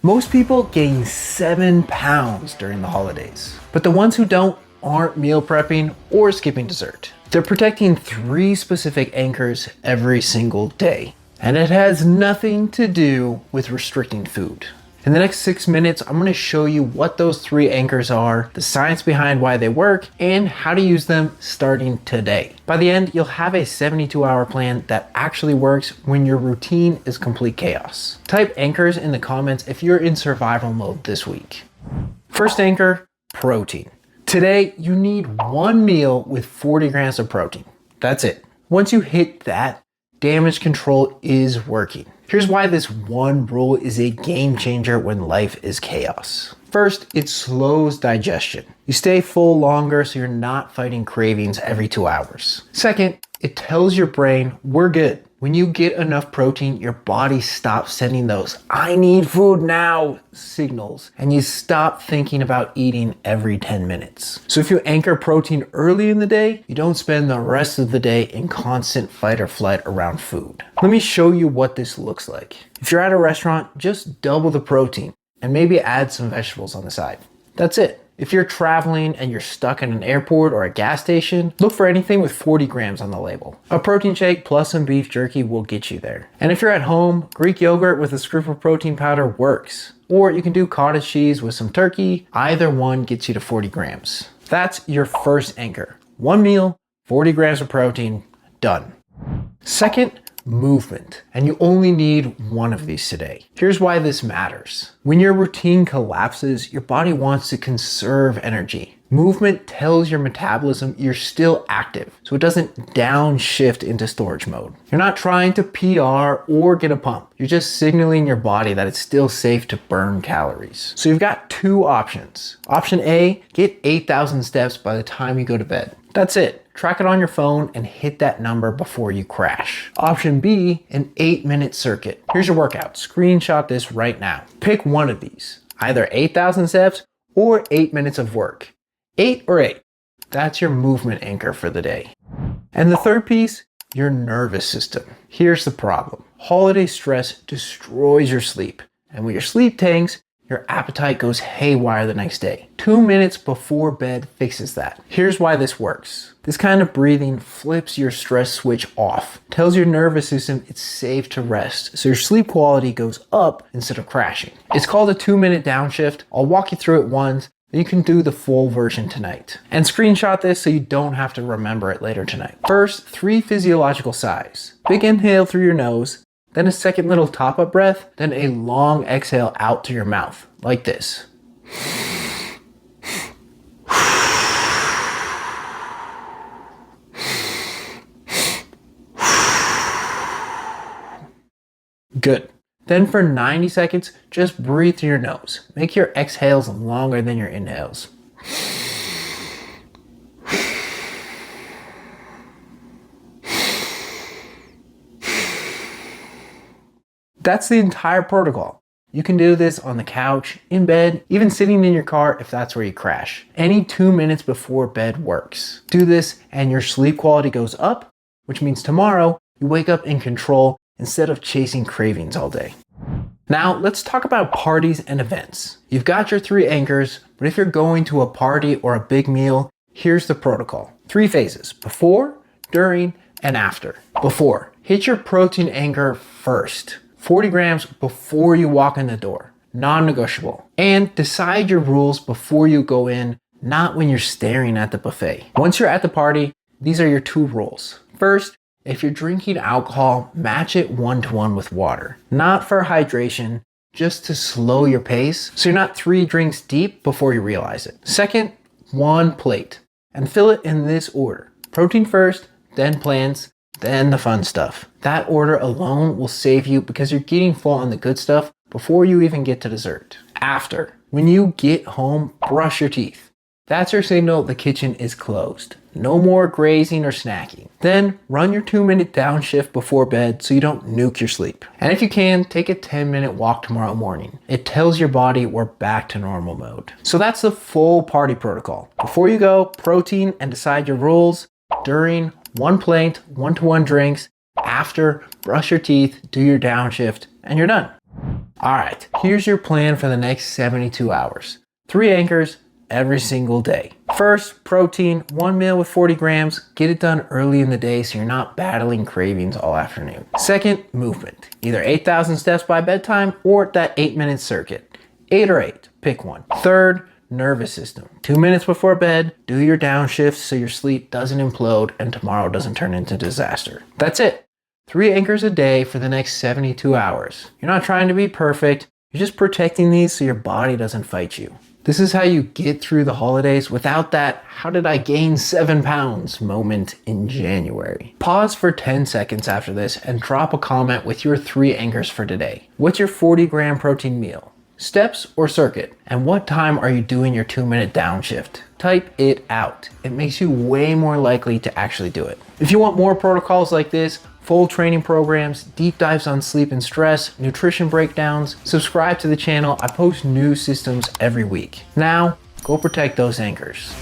Most people gain 7 pounds during the holidays, but the ones who don't aren't meal prepping or skipping dessert. They're protecting 3 specific anchors every single day, and it has nothing to do with restricting food. In the next 6 minutes, I'm going to show you what those 3 anchors are, the science behind why they work, and how to use them starting today. By the end, you'll have a 72-hour plan that actually works when your routine is complete chaos. Type anchors in the comments if you're in survival mode this week. First anchor, protein. Today, you need 1 meal with 40 grams of protein. That's it. Once you hit that, damage control is working. Here's why this one rule is a game changer when life is chaos. First, it slows digestion. You stay full longer so you're not fighting cravings every 2 hours. Second, it tells your brain we're good. When you get enough protein, your body stops sending those "I need food now" signals, and you stop thinking about eating every 10 minutes. So if you anchor protein early in the day, you don't spend the rest of the day in constant fight or flight around food. Let me show you what this looks like. If you're at a restaurant, just double the protein and maybe add some vegetables on the side. That's it. If you're traveling and you're stuck in an airport or a gas station, look for anything with 40 grams on the label. A protein shake plus some beef jerky will get you there. And if you're at home, Greek yogurt with a scoop of protein powder works. Or you can do cottage cheese with some turkey. Either one gets you to 40 grams. That's your first anchor. 1 meal, 40 grams of protein, done. Second, movement. And you only need 1 of these today. Here's why this matters. When your routine collapses, your body wants to conserve energy. Movement tells your metabolism you're still active, so it doesn't downshift into storage mode. You're not trying to PR or get a pump. You're just signaling your body that it's still safe to burn calories. So you've got 2 options. Option A, get 8,000 steps by the time you go to bed. That's it. Track it on your phone and hit that number before you crash. Option B, an 8-minute circuit. Here's your workout. Screenshot this right now. Pick one of these, either 8,000 steps or 8 minutes of work. 8 or 8. That's your movement anchor for the day. And the third piece, your nervous system. Here's the problem. Holiday stress destroys your sleep. And when your sleep tanks, your appetite goes haywire the next day. 2 minutes before bed fixes that. Here's why this works. This kind of breathing flips your stress switch off, tells your nervous system it's safe to rest, so your sleep quality goes up instead of crashing. It's called a 2-minute downshift. I'll walk you through it once, then you can do the full version tonight. And screenshot this so you don't have to remember it later tonight. First, 3 physiological sighs. Big inhale through your nose, then a second little top-up breath, then a long exhale out through your mouth, like this. Good. Then for 90 seconds, just breathe through your nose. Make your exhales longer than your inhales. That's the entire protocol. You can do this on the couch, in bed, even sitting in your car if that's where you crash. Any 2 minutes before bed works. Do this and your sleep quality goes up, which means tomorrow you wake up in control instead of chasing cravings all day. Now let's talk about parties and events. You've got your 3 anchors, but if you're going to a party or a big meal, here's the protocol. 3 phases: before, during, and after. Before, hit your protein anchor first. 40 grams before you walk in the door, non-negotiable. And decide your rules before you go in, not when you're staring at the buffet. Once you're at the party, these are your 2 rules. First, if you're drinking alcohol, match it 1-to-1 with water. Not for hydration, just to slow your pace, so you're not 3 drinks deep before you realize it. Second, 1 plate, and fill it in this order. Protein first, then plants, then the fun stuff. That order alone will save you because you're getting full on the good stuff before you even get to dessert. After, when you get home, brush your teeth. That's your signal the kitchen is closed. No more grazing or snacking. Then run your 2-minute downshift before bed so you don't nuke your sleep. And if you can, take a 10-minute walk tomorrow morning. It tells your body we're back to normal mode. So that's the full party protocol. Before you go, protein and decide your rules. During, 1 plate, 1-to-1 drinks. After, brush your teeth, do your downshift, and you're done. All right, here's your plan for the next 72 hours. 3 anchors every single day. First, protein, 1 meal with 40 grams. Get it done early in the day so you're not battling cravings all afternoon. Second, movement. Either 8,000 steps by bedtime or that 8-minute circuit. 8 or 8, pick one. Third, nervous system. 2 minutes before bed, do your downshift so your sleep doesn't implode and tomorrow doesn't turn into disaster. That's it. 3 anchors a day for the next 72 hours. You're not trying to be perfect. You're just protecting these so your body doesn't fight you. This is how you get through the holidays without that "how did I gain 7 pounds" moment in January. Pause for 10 seconds after this and drop a comment with your 3 anchors for today. What's your 40-gram protein meal? Steps or circuit? And what time are you doing your 2-minute downshift? Type it out. It makes you way more likely to actually do it. If you want more protocols like this, full training programs, deep dives on sleep and stress, nutrition breakdowns, subscribe to the channel. I post new systems every week. Now, go protect those anchors.